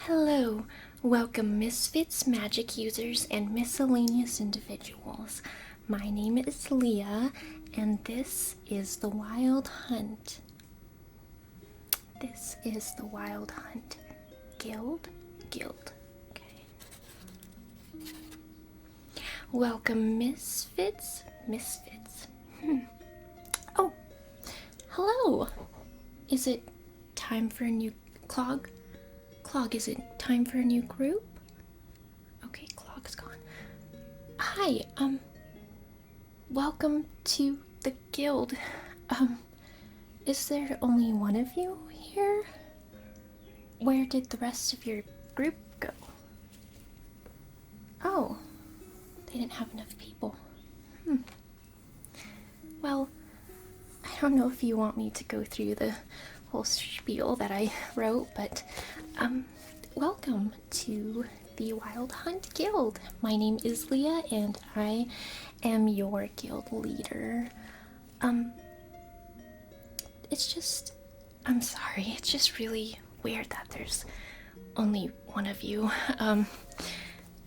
Hello, welcome misfits, magic users, and miscellaneous individuals. My name is Leah, and this is the Wild Hunt. This is the Wild Hunt Guild. Okay. Welcome misfits. Oh, hello. Is it time for a new Clog? Clog, is it time for a new group? Okay, Clog's gone. Hi, welcome to the guild. Is there only one of you here? Where did the rest of your group go? Oh, they didn't have enough people. Well, I don't know if you want me to go through the whole spiel that I wrote, but welcome to the Wild Hunt Guild. My name is Leah and I am your guild leader. I'm sorry, it's just really weird that there's only one of you.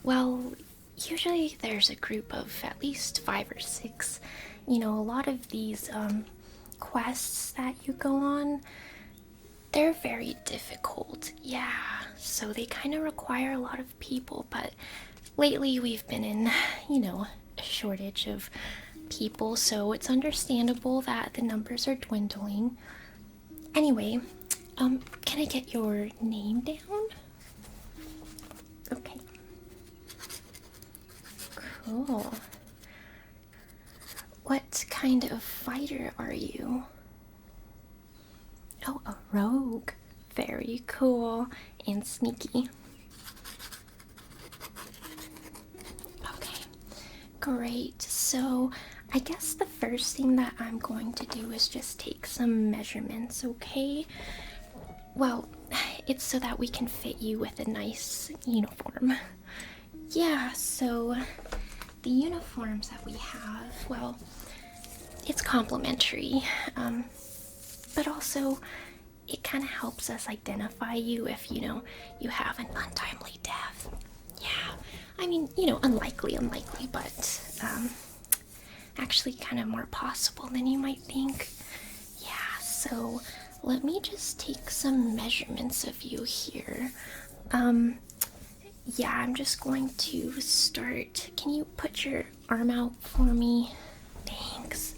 Well, usually there's a group of at least 5 or 6. You know, a lot of these quests that you go on, they're very difficult, yeah, so they kind of require a lot of people, but lately we've been in, a shortage of people, so it's understandable that the numbers are dwindling. Anyway, can I get your name down? Okay. Cool. What kind of fighter are you? Oh, a rogue. Very cool and sneaky. Okay, great. So I guess the first thing that I'm going to do is just take some measurements, okay? Well, it's so that we can fit you with a nice uniform. Yeah, so the uniforms that we have, well, it's complimentary. But also, it kind of helps us identify you if, you have an untimely death. Yeah, I mean, unlikely, but actually kind of more possible than you might think. Yeah, so let me just take some measurements of you here. Yeah, I'm just going to start. Can you put your arm out for me? Thanks.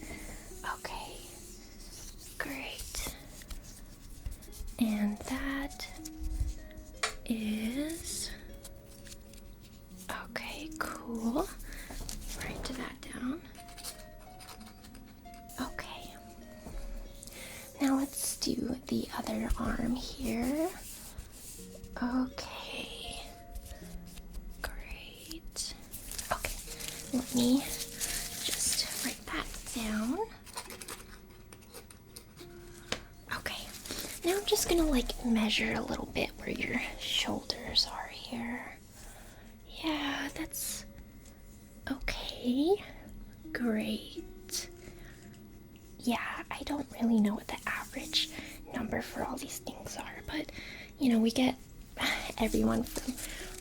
Okay. Great. And that is... Okay, cool. Write that down. Okay. Now let's do the other arm here. Okay. Great. Okay, let me just write that down. Okay, now I'm just gonna measure a little bit where your shoulders are here. Yeah, that's okay. Great. Yeah, I don't really know what the average number for all these things are, but we get everyone from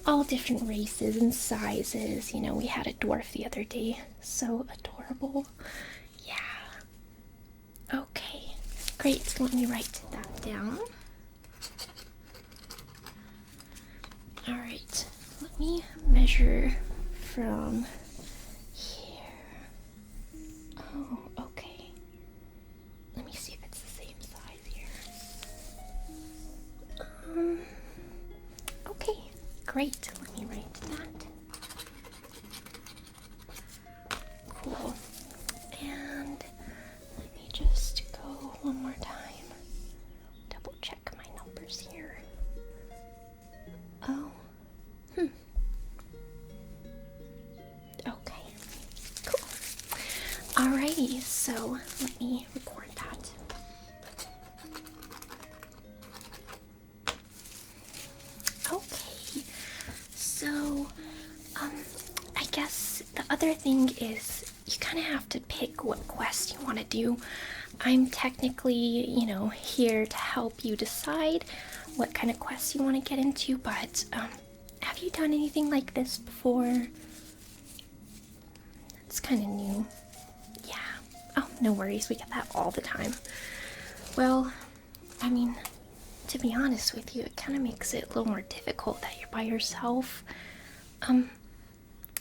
all different races and sizes. We had a dwarf the other day. So adorable. Yeah. Okay. Great. Let me write that down. Alright. Let me measure from here. Oh, okay. Let me see if it's the same size here. Okay, great. Let me write that. Cool. And let me just go one more time. Double check my numbers here. Oh. Okay. Cool. Alrighty, so let me record that. Okay, so, I guess the other thing is you kind of have to pick what quest you want to do. I'm technically, here to help you decide, what kind of quests you want to get into, but have you done anything like this before? It's kind of new. Yeah. Oh, no worries. We get that all the time. Well, I mean, to be honest with you, it kind of makes it a little more difficult that you're by yourself.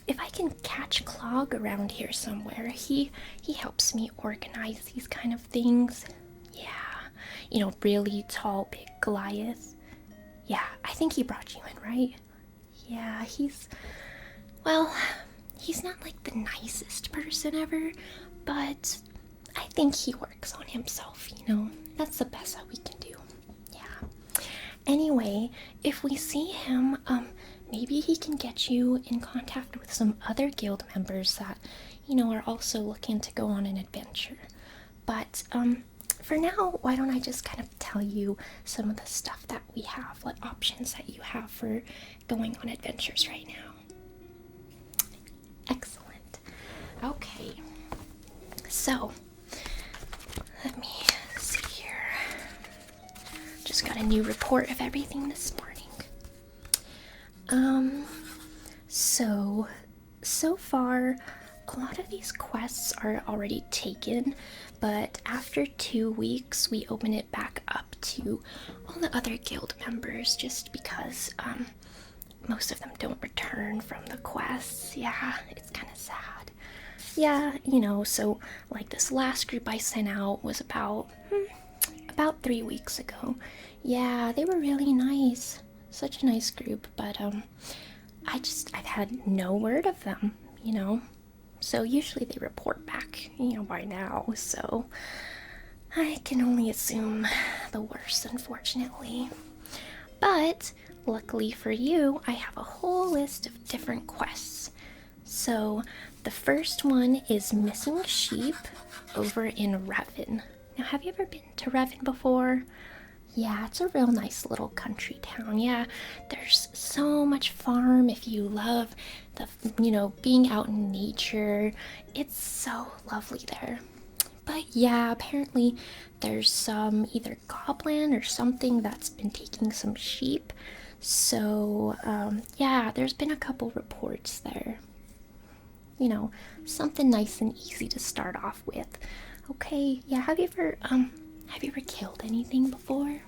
If I can catch Clog around here somewhere, he helps me organize these kind of things. Yeah. You know, really tall, big Goliath. Yeah, I think he brought you in, right? Yeah, well, he's not like the nicest person ever, but I think he works on himself, you know? That's the best that we can do. Yeah. Anyway, if we see him, maybe he can get you in contact with some other guild members that, you know, are also looking to go on an adventure. But, for now, why don't I just kind of tell you some of the stuff that we have, what options that you have for going on adventures right now. Excellent. Okay. So, let me see here. Just got a new report of everything this morning. So far, a lot of these quests are already taken, but after 2 weeks, we open it back up to all the other guild members just because, most of them don't return from the quests. Yeah, it's kind of sad. Yeah, you know, so, like, this last group I sent out was about 3 weeks ago. Yeah, they were really nice. Such a nice group, but, I've had no word of them, you know? So usually they report back, you know, by now, so I can only assume the worst, unfortunately. But luckily for you, I have a whole list of different quests. So the first one is Missing Sheep over in Revan. Now, have you ever been to Revan before? Yeah, it's a real nice little country town. Yeah, there's so much farm if you love the, you know, being out in nature. It's so lovely there. But yeah, apparently there's some either goblin or something that's been taking some sheep. So, yeah, there's been a couple reports there. You know, something nice and easy to start off with. Okay, yeah, have you ever killed anything before?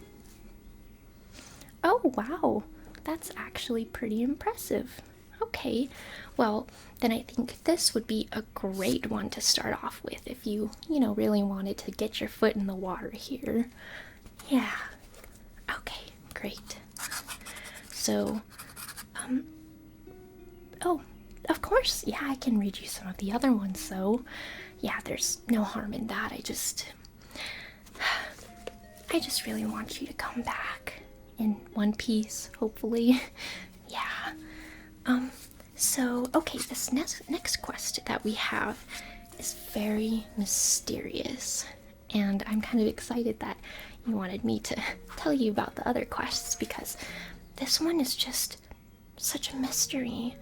Oh, wow. That's actually pretty impressive. Okay, well, then I think this would be a great one to start off with if you know, really wanted to get your foot in the water here. Yeah. Okay, great. So, oh, of course, yeah, I can read you some of the other ones, so yeah, there's no harm in that. I just really want you to come back in one piece, hopefully. Yeah. So, okay, this next quest that we have is very mysterious, and I'm kind of excited that you wanted me to tell you about the other quests, because this one is just such a mystery.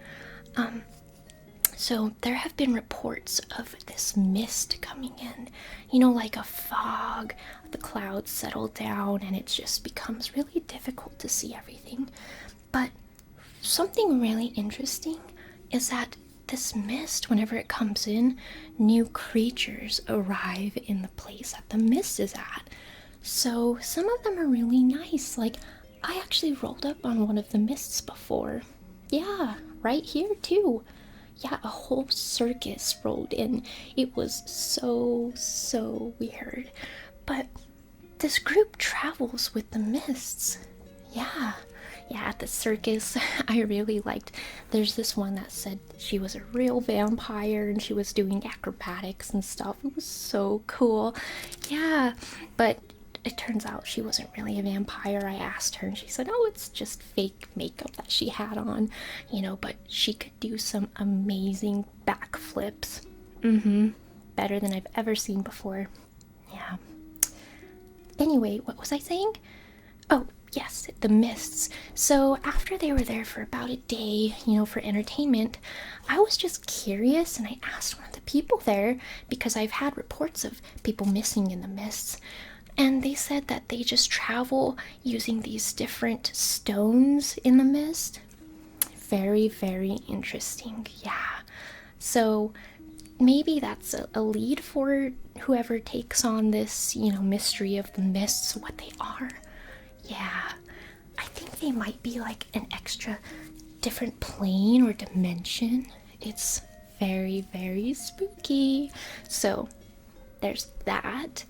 So there have been reports of this mist coming in, you know, like a fog. The clouds settle down and it just becomes really difficult to see everything. But something really interesting is that this mist, whenever it comes in, new creatures arrive in the place that the mist is at. So some of them are really nice. Like, I actually rolled up on one of the mists before. Yeah, right here too. Yeah, a whole circus rolled in. It was so weird. But this group travels with the mists. Yeah, at the circus, I really liked, there's this one that said she was a real vampire and she was doing acrobatics and stuff. It was so cool. Yeah, but it turns out she wasn't really a vampire. I asked her and she said, oh, it's just fake makeup that she had on, you know, but she could do some amazing backflips. Better than I've ever seen before. Yeah. Anyway, what was I saying? Oh, yes, the mists. So after they were there for about a day, you know, for entertainment, I was just curious and I asked one of the people there, because I've had reports of people missing in the mists. And they said that they just travel using these different stones in the mist. Very, very interesting. Yeah. So maybe that's a lead for whoever takes on this, mystery of the mists, what they are. Yeah. I think they might be like an extra different plane or dimension. It's very, very spooky. So there's that.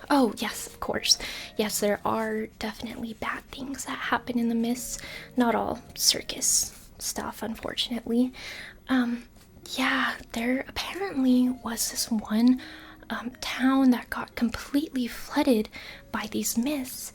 Oh, yes, of course. Yes, there are definitely bad things that happen in the mists. Not all circus stuff, unfortunately. Yeah, there apparently was this one town that got completely flooded by these mists,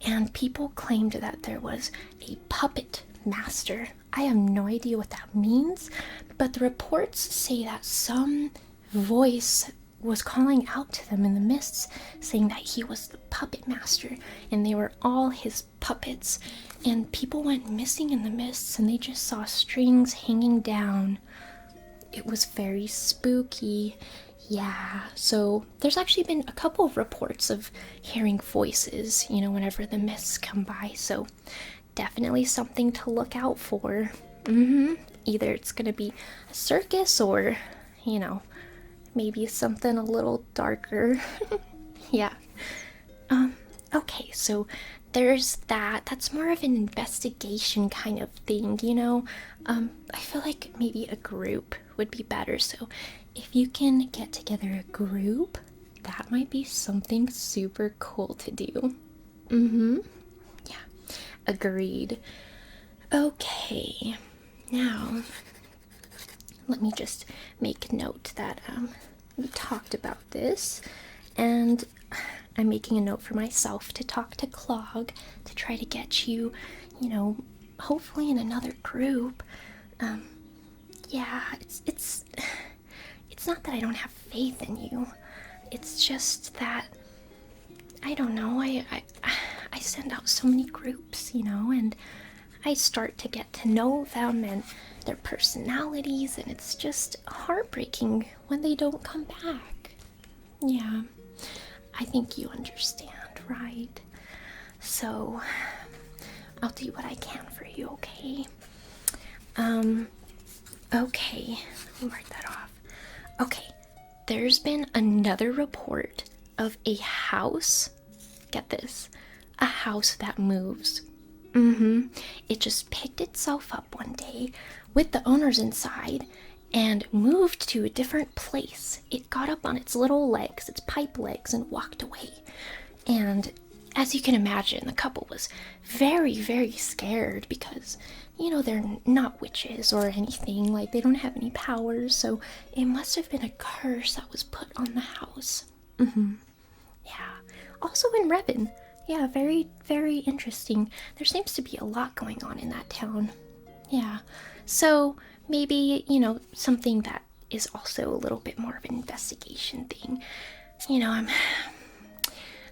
and people claimed that there was a puppet master. I have no idea what that means, but the reports say that some voice was calling out to them in the mists, saying that he was the puppet master and they were all his puppets. And people went missing in the mists and they just saw strings hanging down. It was very spooky. Yeah, so there's actually been a couple of reports of hearing voices, whenever the mists come by. So definitely something to look out for. Either it's gonna be a circus or, maybe something a little darker. Yeah. Okay, so there's that. That's more of an investigation kind of thing, I feel like maybe a group would be better. So if you can get together a group, that might be something super cool to do. Yeah, agreed. Okay, now let me just make note that we talked about this, and I'm making a note for myself to talk to Clog to try to get you, hopefully in another group. Yeah, it's not that I don't have faith in you. It's just that I don't know. I send out so many groups, and I start to get to know them and their personalities, and it's just heartbreaking when they don't come back. Yeah, I think you understand, right? So I'll do what I can for you, okay? Okay, let me mark that off. Okay, there's been another report of a house. Get this, a house that moves. It just picked itself up one day with the owners inside and moved to a different place. It got up on its little legs, its pipe legs, and walked away. And as you can imagine, the couple was very, very scared because, they're not witches or anything. Like, they don't have any powers, so it must have been a curse that was put on the house. Yeah. Also in Revan. Yeah, very, very interesting. There seems to be a lot going on in that town. Yeah. So maybe, something that is also a little bit more of an investigation thing.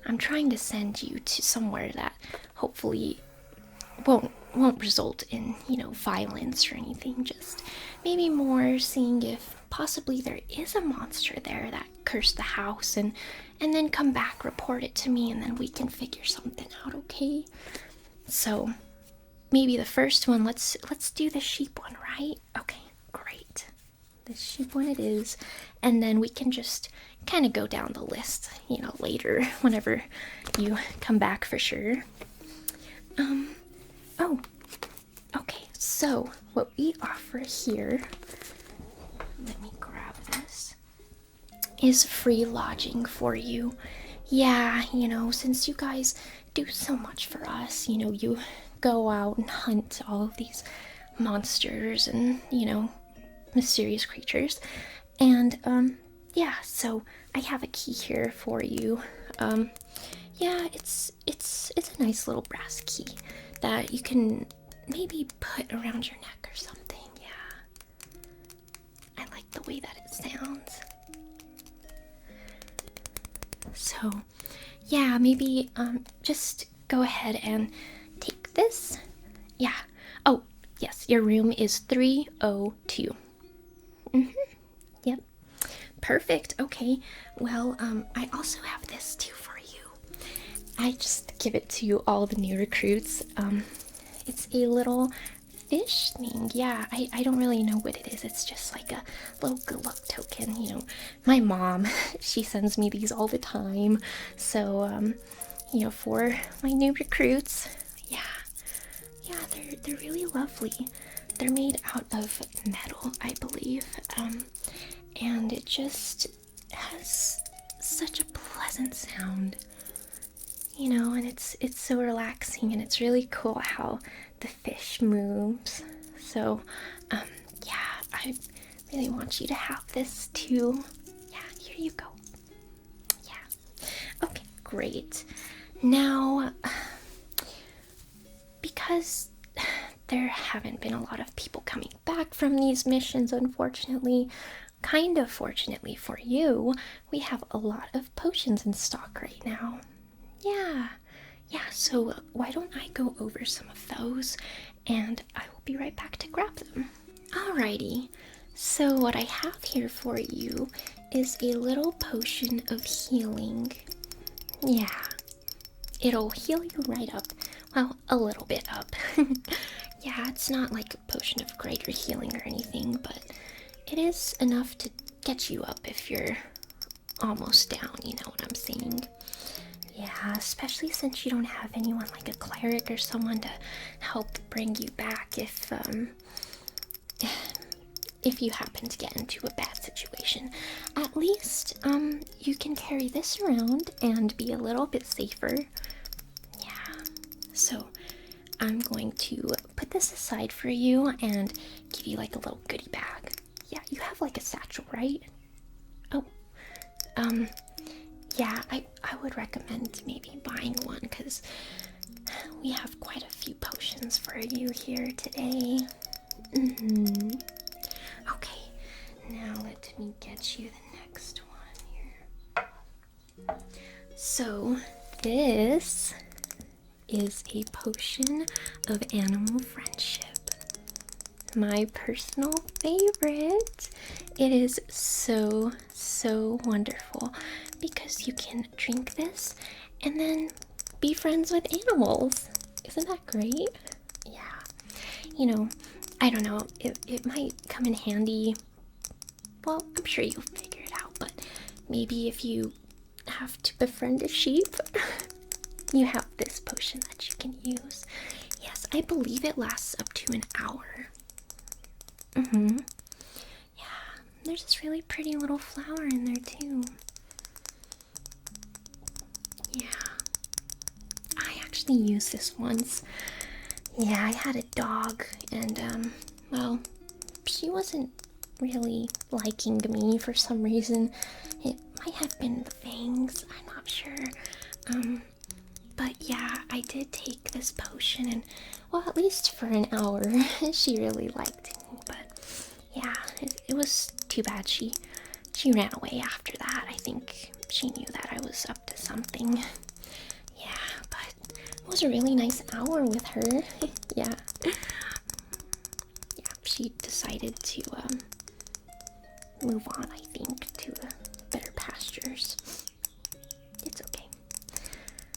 I'm trying to send you to somewhere that hopefully won't result in, violence or anything. Just maybe more seeing if possibly there is a monster there that cursed the house, and then come back, report it to me, and then we can figure something out, okay? So maybe the first one, let's do the sheep one, right? Okay, great. The sheep one it is, and then we can just kind of go down the list, later whenever you come back for sure. Oh, okay, so what we offer here, let me grab this, is free lodging for you. Yeah, since you guys do so much for us, you go out and hunt all of these monsters and, mysterious creatures. And, yeah, so I have a key here for you. Yeah, it's a nice little brass key that you can maybe put around your neck or something. Yeah, I like the way that it sounds. So yeah, maybe just go ahead and take this. Yeah. Oh yes, your room is 302. Yep, Perfect. Okay. Well, I also have this too for you. I just give it to all the new recruits. It's a little fish thing. Yeah, I don't really know what it is. It's just like a little good luck token. You know, my mom, she sends me these all the time. So, you know, for my new recruits, yeah, they're really lovely. They're made out of metal, I believe, and it just has such a pleasant sound, you know, and it's so relaxing, and it's really cool how the fish moves. So, yeah, I really want you to have this too. Yeah, here you go. Yeah. Okay, great. Now, because there haven't been a lot of people coming back from these missions, unfortunately, kind of fortunately for you, we have a lot of potions in stock right now. Yeah, so why don't I go over some of those, and I will be right back to grab them. Alrighty, so what I have here for you is a little potion of healing. Yeah, it'll heal you right up. Well, a little bit up. Yeah, it's not like a potion of greater healing or anything, but it is enough to get you up if you're almost down, you know what I'm saying? Yeah, especially since you don't have anyone like a cleric or someone to help bring you back if you happen to get into a bad situation. At least, you can carry this around and be a little bit safer. Yeah, so I'm going to put this aside for you and give you like a little goodie bag. Yeah, you have like a satchel, right? Oh, yeah, I would recommend maybe buying one because we have quite a few potions for you here today. Okay, now let me get you the next one here. So, this is a potion of animal friendship. My personal favorite. It is so wonderful because you can drink this and then be friends with animals. Isn't that great? Yeah. You know, I don't know, it might come in handy. Well, I'm sure you'll figure it out, but maybe if you have to befriend a sheep, you have this potion that you can use. Yes, I believe it lasts up to an hour. Yeah, there's this really pretty little flower in there too. Yeah, I actually used this once. Yeah, I had a dog, and well, she wasn't really liking me for some reason. It might have been the fangs, I'm not sure. But yeah, I did take this potion, and well, at least for an hour, she really liked me. But yeah, it was too bad she ran away after that. I think she knew that I was up to something. Yeah, but it was a really nice hour with her. Yeah. Yeah, she decided to move on, I think, to better pastures. It's okay.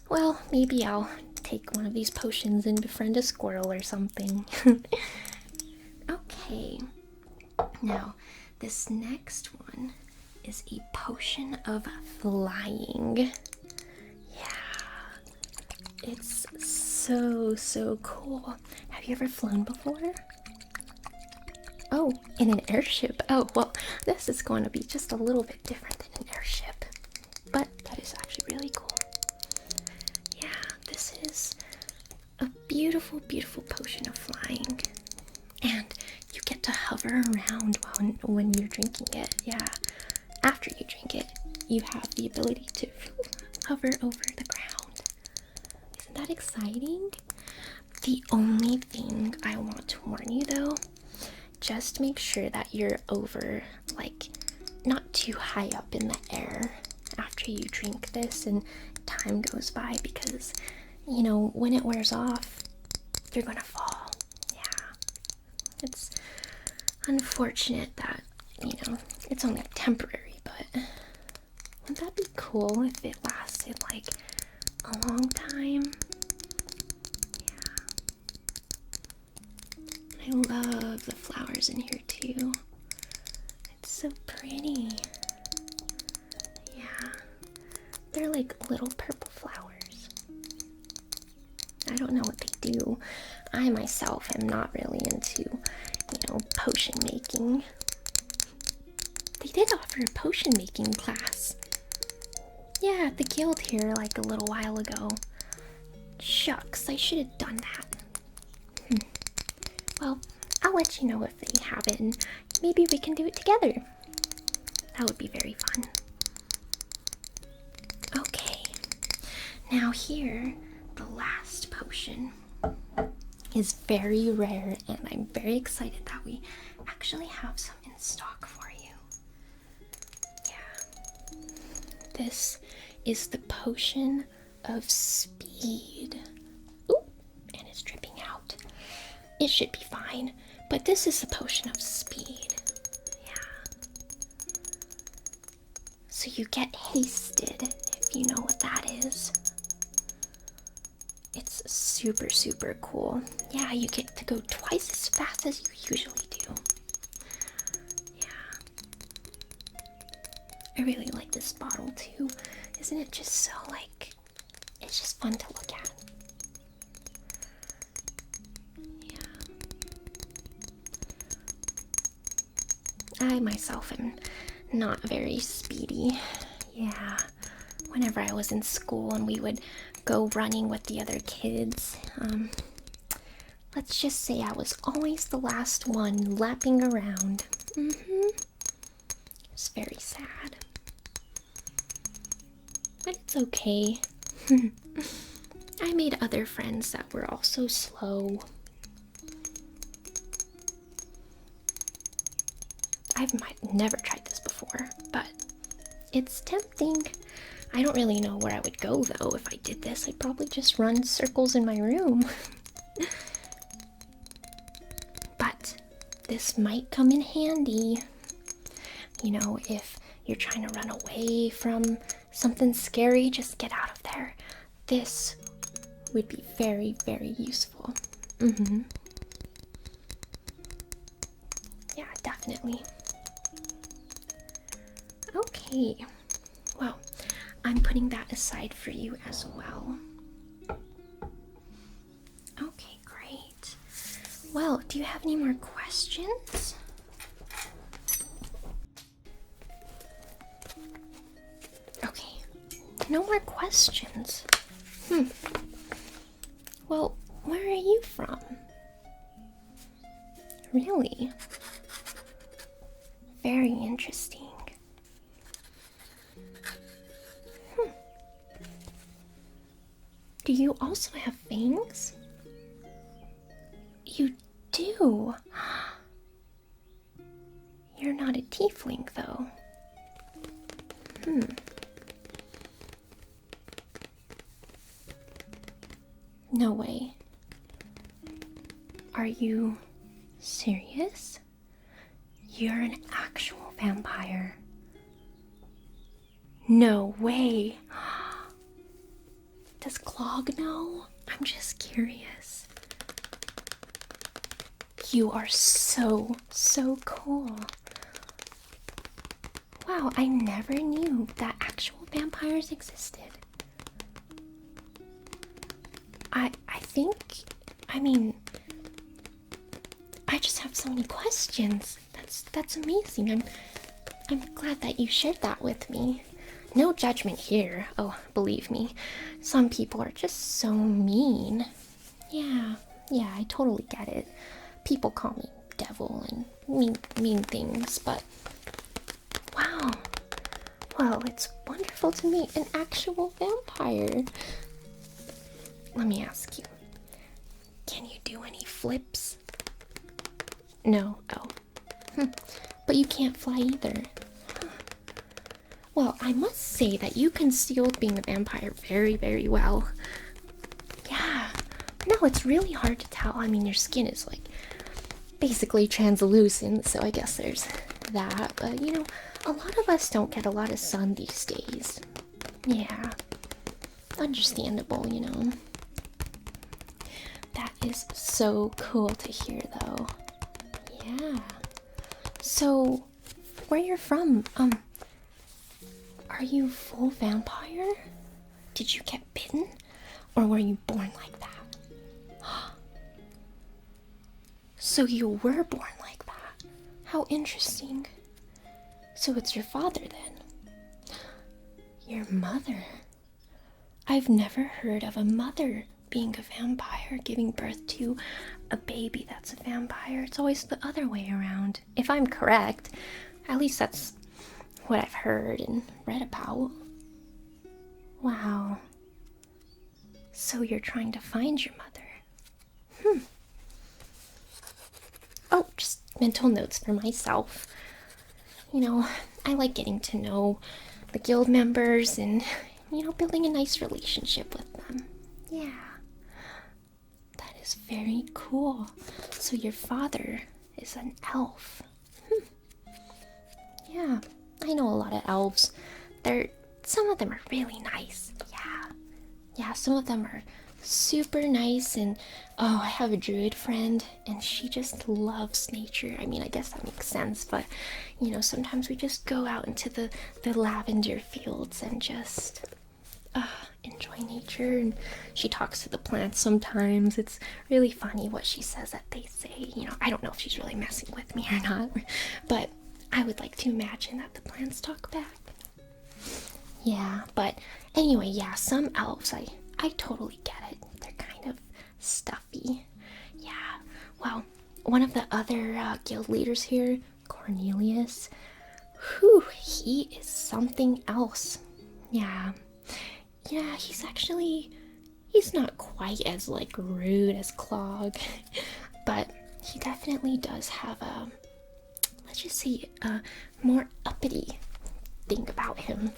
Well, maybe I'll take one of these potions and befriend a squirrel or something. Okay. Now, this next one is a potion of flying. Yeah. It's so cool. Have you ever flown before? Oh, in an airship. Oh, well, this is going to be just a little bit different than an airship. But that is actually really cool. Yeah, this is a beautiful potion of flying. And you get to hover around when you're drinking it. Yeah, after you drink it, you have the ability to hover over the ground. Isn't that exciting? The only thing I want to warn you though, just make sure that you're over, like, not too high up in the air after you drink this and time goes by, because, you know, when it wears off, you're gonna fall. Yeah. It's unfortunate that, you know, it's only temporary, but but wouldn't that be cool if it lasted like a long time? Yeah. I love the flowers in here too. It's so pretty. Yeah. They're like little purple flowers. I don't know what they do. I myself am not really into, potion making. They did offer a potion making class. Yeah, at the guild here like a little while ago. Shucks, I should have done that. Well, I'll let you know if they have it, and maybe we can do it together. That would be very fun. Okay, now here, the last potion is very rare, and I'm very excited that we actually have some in stock for you. Yeah. This is the potion of speed. Ooh, and it's dripping out. It should be fine, but this is the potion of speed. Yeah. So you get hasted, if you know what that is. It's super, super cool. Yeah, you get to go twice as fast as you usually do. Yeah. I really like this bottle too. Isn't it just so, it's just fun to look at. Yeah. I myself am not very speedy. Yeah. Whenever I was in school and we would go running with the other kids, let's just say I was always the last one lapping around. It's very sad. But it's okay. I made other friends that were also slow. I've never tried this before, but it's tempting. I don't really know where I would go though if I did this. I'd probably just run circles in my room. But this might come in handy. If you're trying to run away from something scary, just get out of there. This would be very, very useful. Yeah, definitely. Okay. Well, I'm putting that aside for you as well. Okay, great. Well, do you have any more questions? Okay, no more questions. Well, where are you from? Really? Very interesting. Do you also have fangs? You do? You're not a tiefling, though. No way. Are you serious? You're an actual vampire. No way. Does Clog know? I'm just curious. You are so, so cool. Wow, I never knew that actual vampires existed. I just have so many questions. That's amazing. I'm glad that you shared that with me. No judgment here. Oh, believe me. Some people are just so mean. Yeah, I totally get it. People call me devil and mean things, but wow. Well, it's wonderful to meet an actual vampire. Let me ask you. Can you do any flips? No. Oh. But you can't fly either. Well, I must say that you concealed being a vampire very, very well. Yeah. No, it's really hard to tell. I mean, your skin is basically translucent, so I guess there's that. But, a lot of us don't get a lot of sun these days. Yeah, understandable, you know. That is so cool to hear, though. Yeah. So, where you're from, are you full vampire? Did you get bitten? Or were you born like that? So you were born like that. How interesting. So it's your father then? Your mother? I've never heard of a mother being a vampire, giving birth to a baby that's a vampire. It's always the other way around. If I'm correct, at least that's what I've heard and read about. Wow. So you're trying to find your mother. Oh, just mental notes for myself. You know, I like getting to know the guild members and, you know, building a nice relationship with them. Yeah. That is very cool. So your father is an elf. Yeah, I know a lot of elves. Some of them are really nice. Yeah, some of them are super nice, and oh, I have a druid friend and she just loves nature. I mean, I guess that makes sense, but you know, sometimes we just go out into the lavender fields and just enjoy nature, and she talks to the plants sometimes. It's really funny what she says that they say. You know, I don't know if she's really messing with me or not, but I would like to imagine that the plants talk back. Yeah, but anyway, yeah, some elves, I totally get it. They're kind of stuffy. Yeah, well, one of the other guild leaders here, Cornelius, he is something else. Yeah, he's not quite as, like, rude as Clog, but he definitely does have let's just say, a more uppity thing about him.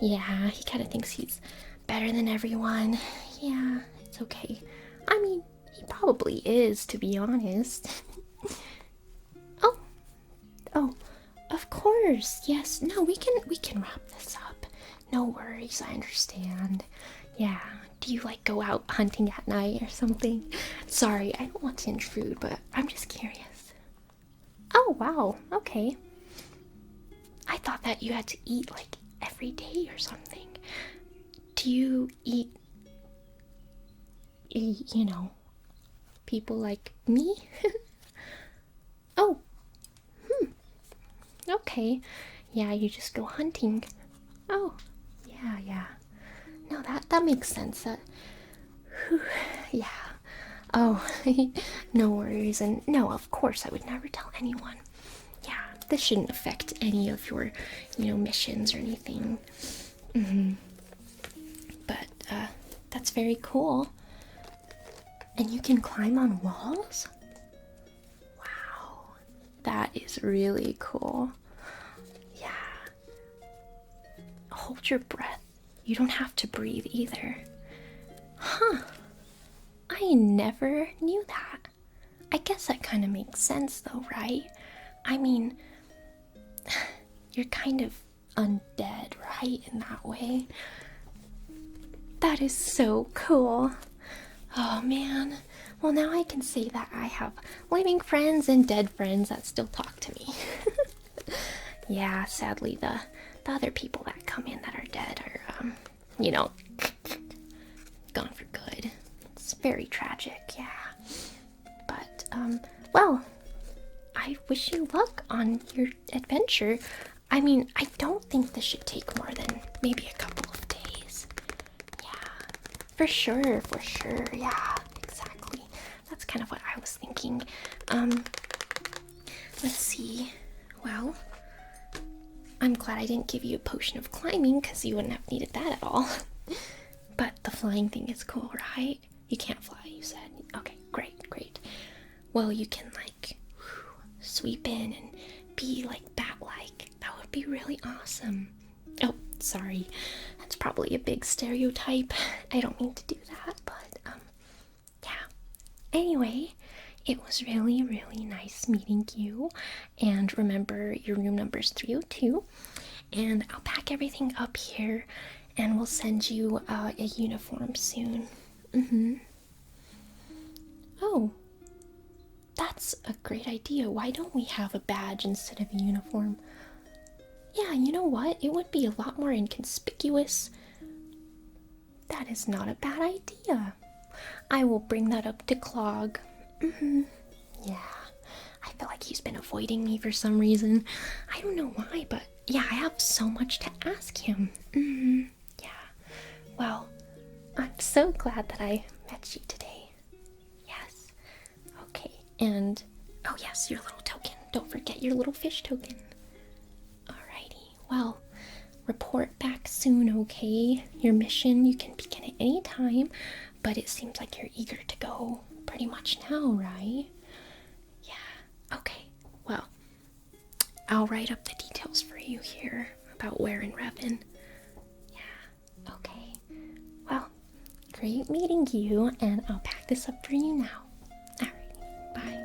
Yeah, he kind of thinks he's better than everyone. Yeah, it's okay. I mean, he probably is, to be honest. Oh, of course. Yes. No, we can wrap this up. No worries. I understand. Yeah. Do you like go out hunting at night or something? Sorry, I don't want to intrude, but I'm just curious. Oh, wow. Okay. I thought that you had to eat like every day or something. Do you eat, you know, people like me? Oh, okay. Yeah, you just go hunting. Oh, yeah. No, that makes sense. Yeah. Oh, no worries. And no, of course, I would never tell anyone. Yeah, this shouldn't affect any of your, missions or anything. But, that's very cool. And you can climb on walls? Wow, that is really cool. Yeah. Hold your breath. You don't have to breathe either. Huh. I never knew that. I guess that kind of makes sense though, right? I mean, you're kind of undead, right, in that way? That is so cool. Oh man. Well, now I can say that I have living friends and dead friends that still talk to me. Yeah, sadly, the other people that come in that are dead are, gone for good. It's very tragic, yeah. But, well, I wish you luck on your adventure. I mean, I don't think this should take more than maybe a couple of days. Yeah, for sure, yeah, exactly. That's kind of what I was thinking. Let's see. Well, I'm glad I didn't give you a potion of climbing because you wouldn't have needed that at all. But the flying thing is cool, right? You can't fly, you said. Okay, great. Well, you can, like, sweep in and be, like, bat-like. That would be really awesome. Oh, sorry. That's probably a big stereotype. I don't mean to do that, but, yeah. Anyway, It was really, really nice meeting you. And remember, your room number is 302. And I'll pack everything up here and we'll send you a uniform soon. Oh, that's a great idea. Why don't we have a badge instead of a uniform? Yeah, you know what? It would be a lot more inconspicuous. That is not a bad idea. I will bring that up to Clog. Yeah, I feel like he's been avoiding me for some reason. I don't know why, but yeah, I have so much to ask him. Yeah, well, I'm so glad that I met you today. Yes, okay, and oh yes, your little token. Don't forget your little fish token. Alrighty, well, report back soon, okay? Your mission, you can begin at any time, but it seems like you're eager to go pretty much now, right? Yeah, okay, well, I'll write up the details for you here about where in Revan. Yeah, okay. Well, great meeting you, and I'll pack this up for you now. Alright, bye.